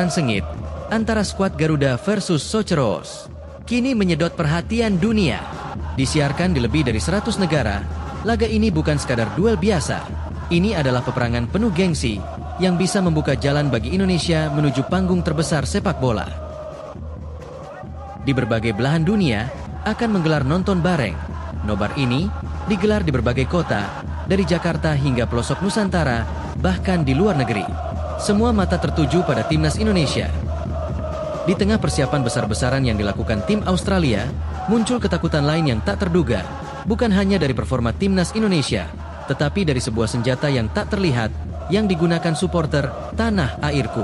perang sengit antara skuad Garuda versus Soceros kini menyedot perhatian dunia. Disiarkan di lebih dari 100 negara, laga ini bukan sekadar duel biasa. Ini adalah peperangan penuh gengsi yang bisa membuka jalan bagi Indonesia menuju panggung terbesar sepak bola. Di berbagai belahan dunia akan menggelar nonton bareng. Nobar ini digelar di berbagai kota, dari Jakarta hingga pelosok Nusantara, bahkan di luar negeri. Semua mata tertuju pada timnas Indonesia. Di tengah persiapan besar-besaran yang dilakukan tim Australia, muncul ketakutan lain yang tak terduga, bukan hanya dari performa timnas Indonesia, tetapi dari sebuah senjata yang tak terlihat yang digunakan supporter tanah airku.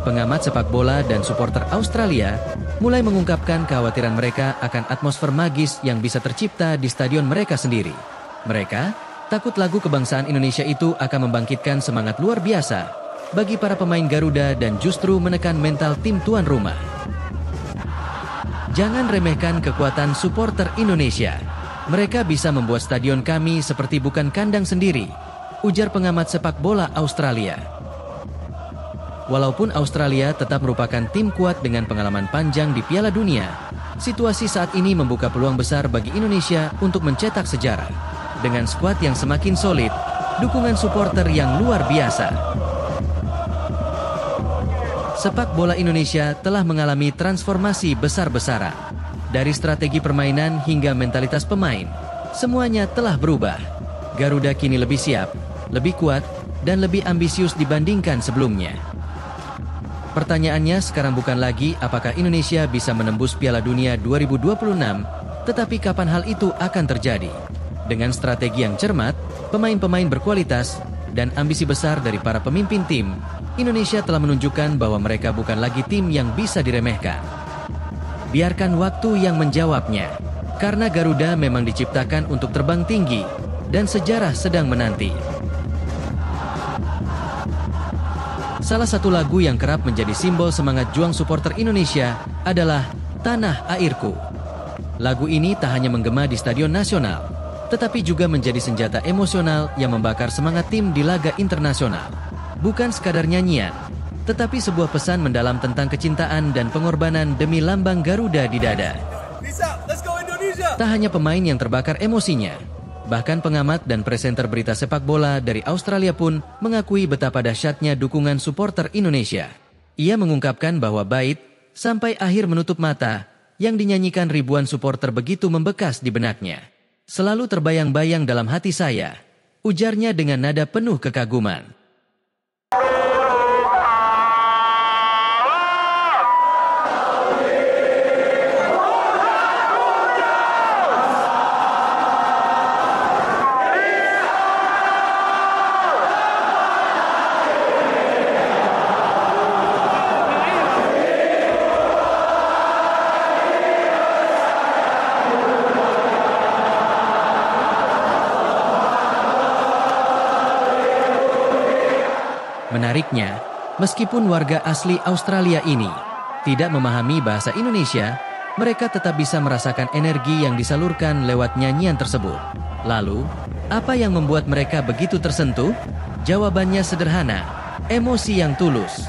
Pengamat sepak bola dan supporter Australia mulai mengungkapkan kekhawatiran mereka akan atmosfer magis yang bisa tercipta di stadion mereka sendiri. Mereka takut lagu kebangsaan Indonesia itu akan membangkitkan semangat luar biasa bagi para pemain Garuda dan justru menekan mental tim tuan rumah. Jangan remehkan kekuatan supporter Indonesia. Mereka bisa membuat stadion kami seperti bukan kandang sendiri, ujar pengamat sepak bola Australia. Walaupun Australia tetap merupakan tim kuat dengan pengalaman panjang di Piala Dunia, situasi saat ini membuka peluang besar bagi Indonesia untuk mencetak sejarah. Dengan skuad yang semakin solid, dukungan supporter yang luar biasa. Sepak bola Indonesia telah mengalami transformasi besar-besaran. Dari strategi permainan hingga mentalitas pemain, semuanya telah berubah. Garuda kini lebih siap, lebih kuat, dan lebih ambisius dibandingkan sebelumnya. Pertanyaannya sekarang bukan lagi apakah Indonesia bisa menembus Piala Dunia 2026, tetapi kapan hal itu akan terjadi. Dengan strategi yang cermat, pemain-pemain berkualitas, dan ambisi besar dari para pemimpin tim, Indonesia telah menunjukkan bahwa mereka bukan lagi tim yang bisa diremehkan. Biarkan waktu yang menjawabnya, karena Garuda memang diciptakan untuk terbang tinggi, dan sejarah sedang menanti. Salah satu lagu yang kerap menjadi simbol semangat juang supporter Indonesia adalah Tanah Airku. Lagu ini tak hanya menggema di Stadion Nasional, tetapi juga menjadi senjata emosional yang membakar semangat tim di laga internasional. Bukan sekadar nyanyian, tetapi sebuah pesan mendalam tentang kecintaan dan pengorbanan demi lambang Garuda di dada. Tak hanya pemain yang terbakar emosinya, bahkan pengamat dan presenter berita sepak bola dari Australia pun mengakui betapa dahsyatnya dukungan supporter Indonesia. Ia mengungkapkan bahwa bait "Sampai Akhir Menutup Mata" yang dinyanyikan ribuan supporter begitu membekas di benaknya. "Selalu terbayang-bayang dalam hati saya," ujarnya dengan nada penuh kekaguman. Menariknya, meskipun warga asli Australia ini tidak memahami bahasa Indonesia, mereka tetap bisa merasakan energi yang disalurkan lewat nyanyian tersebut. Lalu, apa yang membuat mereka begitu tersentuh? Jawabannya sederhana, emosi yang tulus.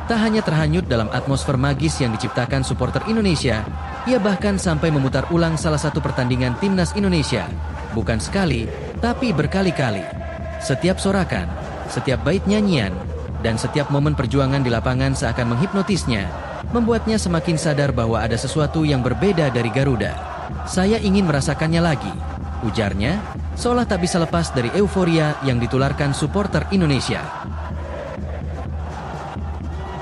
Tak hanya terhanyut dalam atmosfer magis yang diciptakan supporter Indonesia, ia bahkan sampai memutar ulang salah satu pertandingan timnas Indonesia. Bukan sekali, tapi berkali-kali. Setiap sorakan, setiap bait nyanyian, dan setiap momen perjuangan di lapangan seakan menghipnotisnya, membuatnya semakin sadar bahwa ada sesuatu yang berbeda dari Garuda. "Saya ingin merasakannya lagi," ujarnya, seolah tak bisa lepas dari euforia yang ditularkan supporter Indonesia.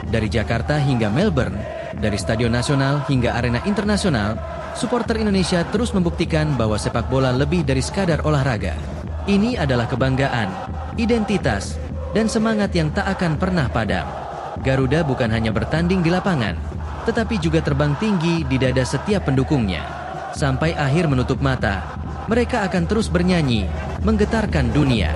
Dari Jakarta hingga Melbourne, dari Stadion Nasional hingga arena internasional, supporter Indonesia terus membuktikan bahwa sepak bola lebih dari sekadar olahraga. Ini adalah kebanggaan, identitas, dan semangat yang tak akan pernah padam. Garuda bukan hanya bertanding di lapangan, tetapi juga terbang tinggi di dada setiap pendukungnya. Sampai akhir menutup mata, mereka akan terus bernyanyi, menggetarkan dunia.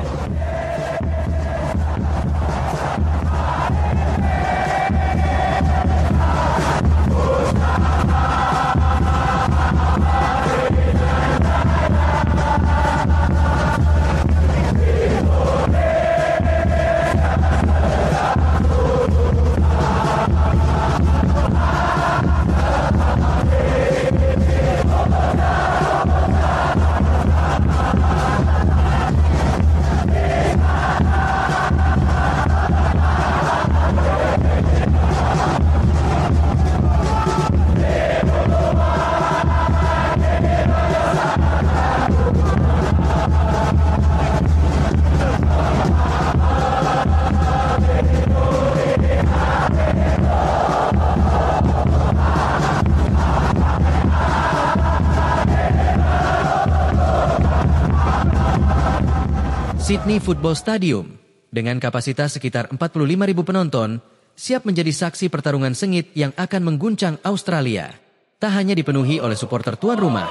Sydney Football Stadium, dengan kapasitas sekitar 45.000 penonton, siap menjadi saksi pertarungan sengit yang akan mengguncang Australia. Tak hanya dipenuhi oleh supporter tuan rumah,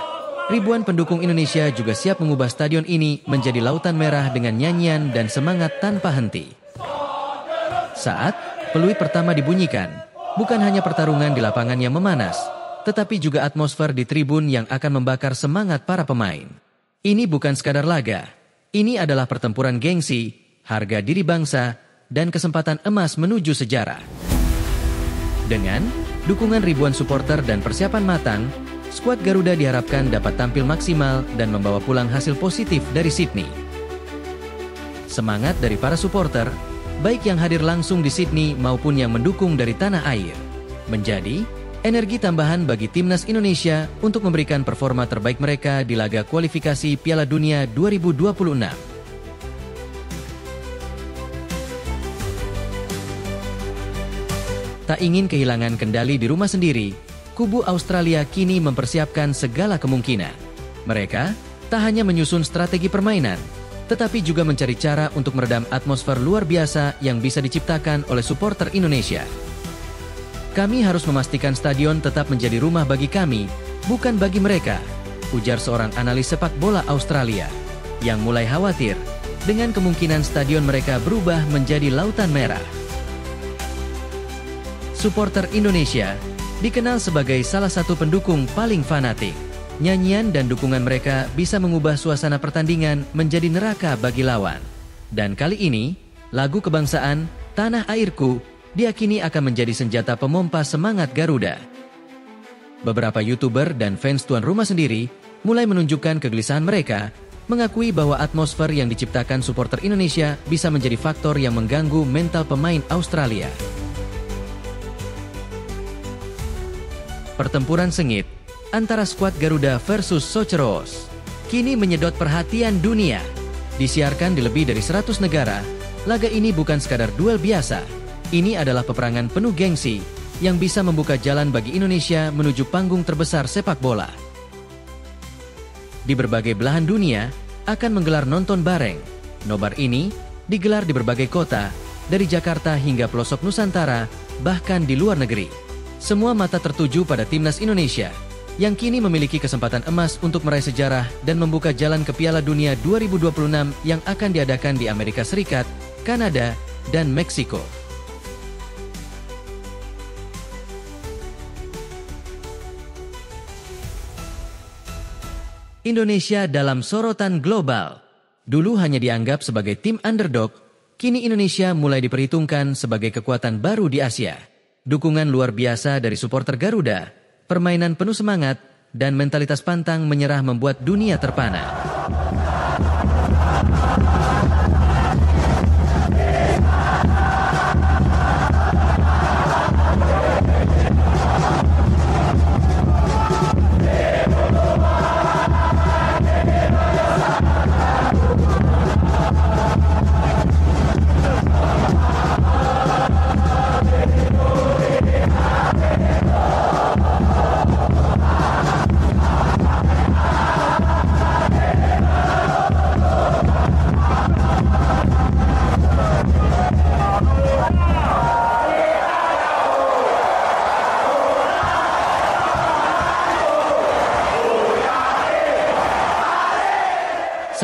ribuan pendukung Indonesia juga siap mengubah stadion ini menjadi lautan merah dengan nyanyian dan semangat tanpa henti. Saat peluit pertama dibunyikan, bukan hanya pertarungan di lapangan yang memanas, tetapi juga atmosfer di tribun yang akan membakar semangat para pemain. Ini bukan sekadar laga, ini adalah pertempuran gengsi, harga diri bangsa, dan kesempatan emas menuju sejarah. Dengan dukungan ribuan supporter dan persiapan matang, skuad Garuda diharapkan dapat tampil maksimal dan membawa pulang hasil positif dari Sydney. Semangat dari para supporter, baik yang hadir langsung di Sydney maupun yang mendukung dari tanah air, menjadi energi tambahan bagi timnas Indonesia untuk memberikan performa terbaik mereka di laga kualifikasi Piala Dunia 2026. Tak ingin kehilangan kendali di rumah sendiri, kubu Australia kini mempersiapkan segala kemungkinan. Mereka tak hanya menyusun strategi permainan, tetapi juga mencari cara untuk meredam atmosfer luar biasa yang bisa diciptakan oleh supporter Indonesia. Kami harus memastikan stadion tetap menjadi rumah bagi kami, bukan bagi mereka, ujar seorang analis sepak bola Australia, yang mulai khawatir dengan kemungkinan stadion mereka berubah menjadi lautan merah. Supporter Indonesia dikenal sebagai salah satu pendukung paling fanatik. Nyanyian dan dukungan mereka bisa mengubah suasana pertandingan menjadi neraka bagi lawan. Dan kali ini, lagu kebangsaan Tanah Airku diyakini akan menjadi senjata pemompa semangat Garuda. Beberapa YouTuber dan fans tuan rumah sendiri mulai menunjukkan kegelisahan mereka, mengakui bahwa atmosfer yang diciptakan supporter Indonesia bisa menjadi faktor yang mengganggu mental pemain Australia. Pertempuran sengit antara skuad Garuda versus Soceros kini menyedot perhatian dunia. Disiarkan di lebih dari 100 negara, laga ini bukan sekadar duel biasa. Ini adalah peperangan penuh gengsi yang bisa membuka jalan bagi Indonesia menuju panggung terbesar sepak bola. Di berbagai belahan dunia akan menggelar nonton bareng. Nobar ini digelar di berbagai kota, dari Jakarta hingga pelosok Nusantara, bahkan di luar negeri. Semua mata tertuju pada timnas Indonesia yang kini memiliki kesempatan emas untuk meraih sejarah dan membuka jalan ke Piala Dunia 2026 yang akan diadakan di Amerika Serikat, Kanada, dan Meksiko. Indonesia dalam sorotan global. Dulu hanya dianggap sebagai tim underdog, kini Indonesia mulai diperhitungkan sebagai kekuatan baru di Asia. Dukungan luar biasa dari supporter Garuda, permainan penuh semangat, dan mentalitas pantang menyerah membuat dunia terpana.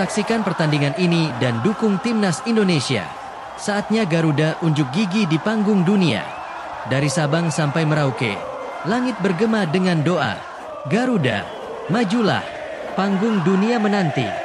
Saksikan pertandingan ini dan dukung timnas Indonesia. Saatnya Garuda unjuk gigi di panggung dunia. Dari Sabang sampai Merauke, langit bergema dengan doa. Garuda, majulah, panggung dunia menanti.